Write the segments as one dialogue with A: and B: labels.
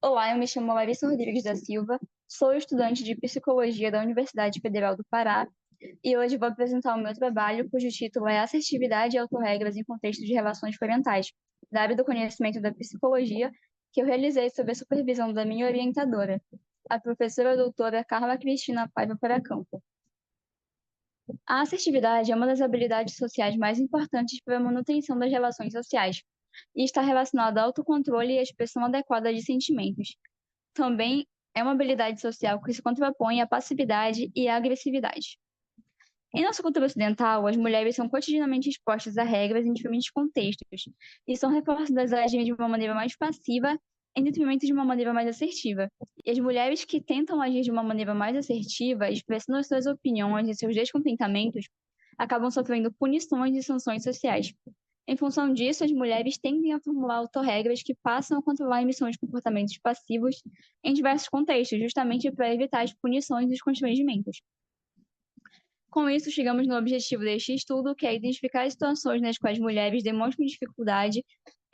A: Olá, eu me chamo Larissa Rodrigues da Silva, sou estudante de Psicologia da Universidade Federal do Pará e hoje vou apresentar o meu trabalho, cujo título é Assertividade e Autorregras em Contexto de Relações Parentais, da área do conhecimento da psicologia, que eu realizei sob a supervisão da minha orientadora, a professora doutora Carla Cristina Paiva Poracampo. A assertividade é uma das habilidades sociais mais importantes para a manutenção das relações sociais e está relacionada ao autocontrole e à expressão adequada de sentimentos. Também é uma habilidade social que se contrapõe à passividade e à agressividade. Em nossa cultura ocidental, as mulheres são cotidianamente expostas a regras em diferentes contextos e são reforçadas a agir de uma maneira mais passiva em detrimento de uma maneira mais assertiva. E as mulheres que tentam agir de uma maneira mais assertiva, expressando as suas opiniões e seus descontentamentos, acabam sofrendo punições e sanções sociais. Em função disso, as mulheres tendem a formular autorregras que passam a controlar a emissão de comportamentos passivos em diversos contextos, justamente para evitar as punições e os constrangimentos. Com isso, chegamos no objetivo deste estudo, que é identificar as situações nas quais mulheres demonstram dificuldade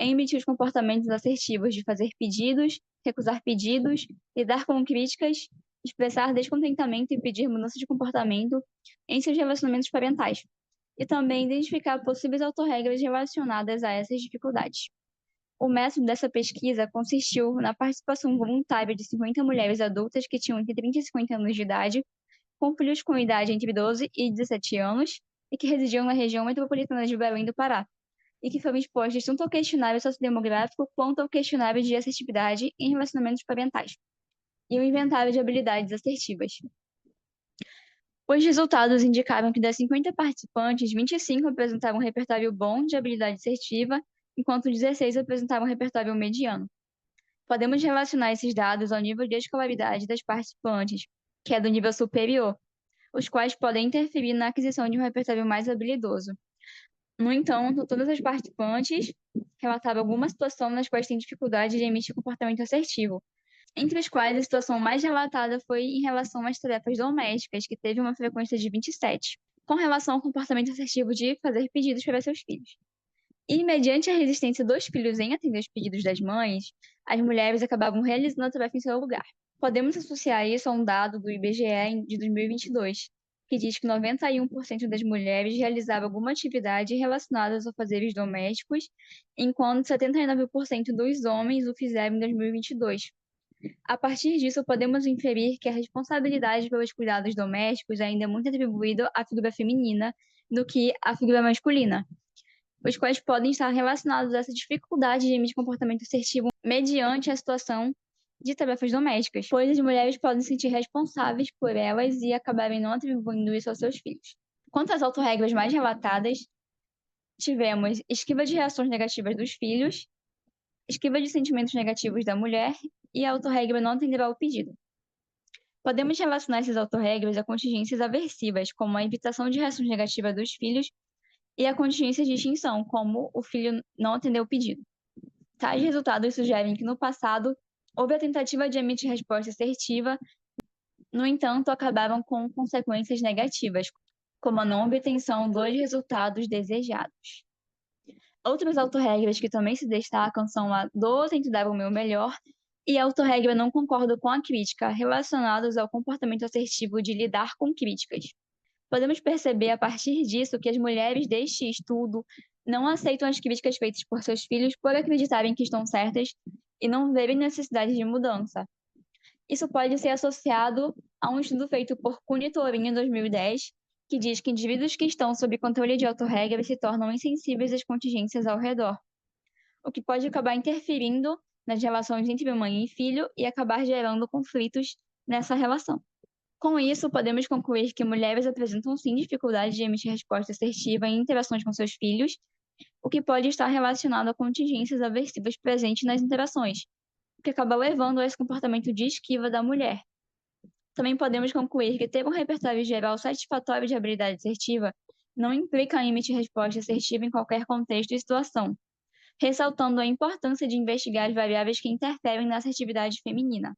A: em emitir os comportamentos assertivos de fazer pedidos, recusar pedidos, lidar com críticas, expressar descontentamento e pedir mudança de comportamento em seus relacionamentos parentais, e também identificar possíveis autorregras relacionadas a essas dificuldades. O método dessa pesquisa consistiu na participação voluntária de 50 mulheres adultas que tinham entre 30 e 50 anos de idade, com filhos com idade entre 12 e 17 anos e que residiam na região metropolitana de Belém do Pará, e que foram expostos tanto ao questionário sociodemográfico quanto ao questionário de assertividade em relacionamentos parentais, e o inventário de habilidades assertivas. Os resultados indicaram que das 50 participantes, 25 apresentavam um repertório bom de habilidade assertiva, enquanto 16 apresentavam um repertório mediano. Podemos relacionar esses dados ao nível de escolaridade das participantes, que é do nível superior, os quais podem interferir na aquisição de um repertório mais habilidoso. No entanto, todas as participantes relataram alguma situação nas quais têm dificuldade de emitir comportamento assertivo, entre as quais a situação mais relatada foi em relação às tarefas domésticas, que teve uma frequência de 27, com relação ao comportamento assertivo de fazer pedidos para seus filhos. E, mediante a resistência dos filhos em atender os pedidos das mães, as mulheres acabavam realizando a tarefa em seu lugar. Podemos associar isso a um dado do IBGE de 2022, que diz que 91% das mulheres realizavam alguma atividade relacionada aos afazeres domésticos, enquanto 79% dos homens o fizeram em 2022. A partir disso, podemos inferir que a responsabilidade pelos cuidados domésticos ainda é muito atribuída à figura feminina do que à figura masculina, os quais podem estar relacionados a essa dificuldade de emitir comportamento assertivo mediante a situação de tarefas domésticas, pois as mulheres podem se sentir responsáveis por elas e acabarem não atribuindo isso aos seus filhos. Quanto às autorregras mais relatadas, tivemos esquiva de reações negativas dos filhos, esquiva de sentimentos negativos da mulher e a autorregra não atender ao pedido. Podemos relacionar essas autorregras a contingências aversivas, como a evitação de reações negativas dos filhos e a contingência de extinção, como o filho não atendeu o pedido. Tais resultados sugerem que, no passado, houve a tentativa de emitir resposta assertiva, no entanto, acabaram com consequências negativas, como a não obtenção dos resultados desejados. Outras autorregras que também se destacam são a "dou, tento dar o meu melhor" e a autorregra "não concordo com a crítica", relacionados ao comportamento assertivo de lidar com críticas. Podemos perceber a partir disso que as mulheres deste estudo não aceitam as críticas feitas por seus filhos por acreditarem que estão certas e não verem necessidade de mudança. Isso pode ser associado a um estudo feito por Cunha e Torin em 2010, que diz que indivíduos que estão sob controle de autorregras se tornam insensíveis às contingências ao redor, o que pode acabar interferindo nas relações entre mãe e filho e acabar gerando conflitos nessa relação. Com isso, podemos concluir que mulheres apresentam sim dificuldade de emitir resposta assertiva em interações com seus filhos, o que pode estar relacionado a contingências aversivas presentes nas interações, o que acaba levando a esse comportamento de esquiva da mulher. Também podemos concluir que ter um repertório geral satisfatório de habilidade assertiva não implica em emitir resposta assertiva em qualquer contexto e situação, ressaltando a importância de investigar as variáveis que interferem na assertividade feminina.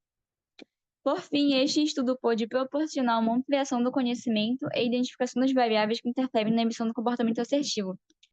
A: Por fim, este estudo pôde proporcionar uma ampliação do conhecimento e identificação das variáveis que interferem na emissão do comportamento assertivo,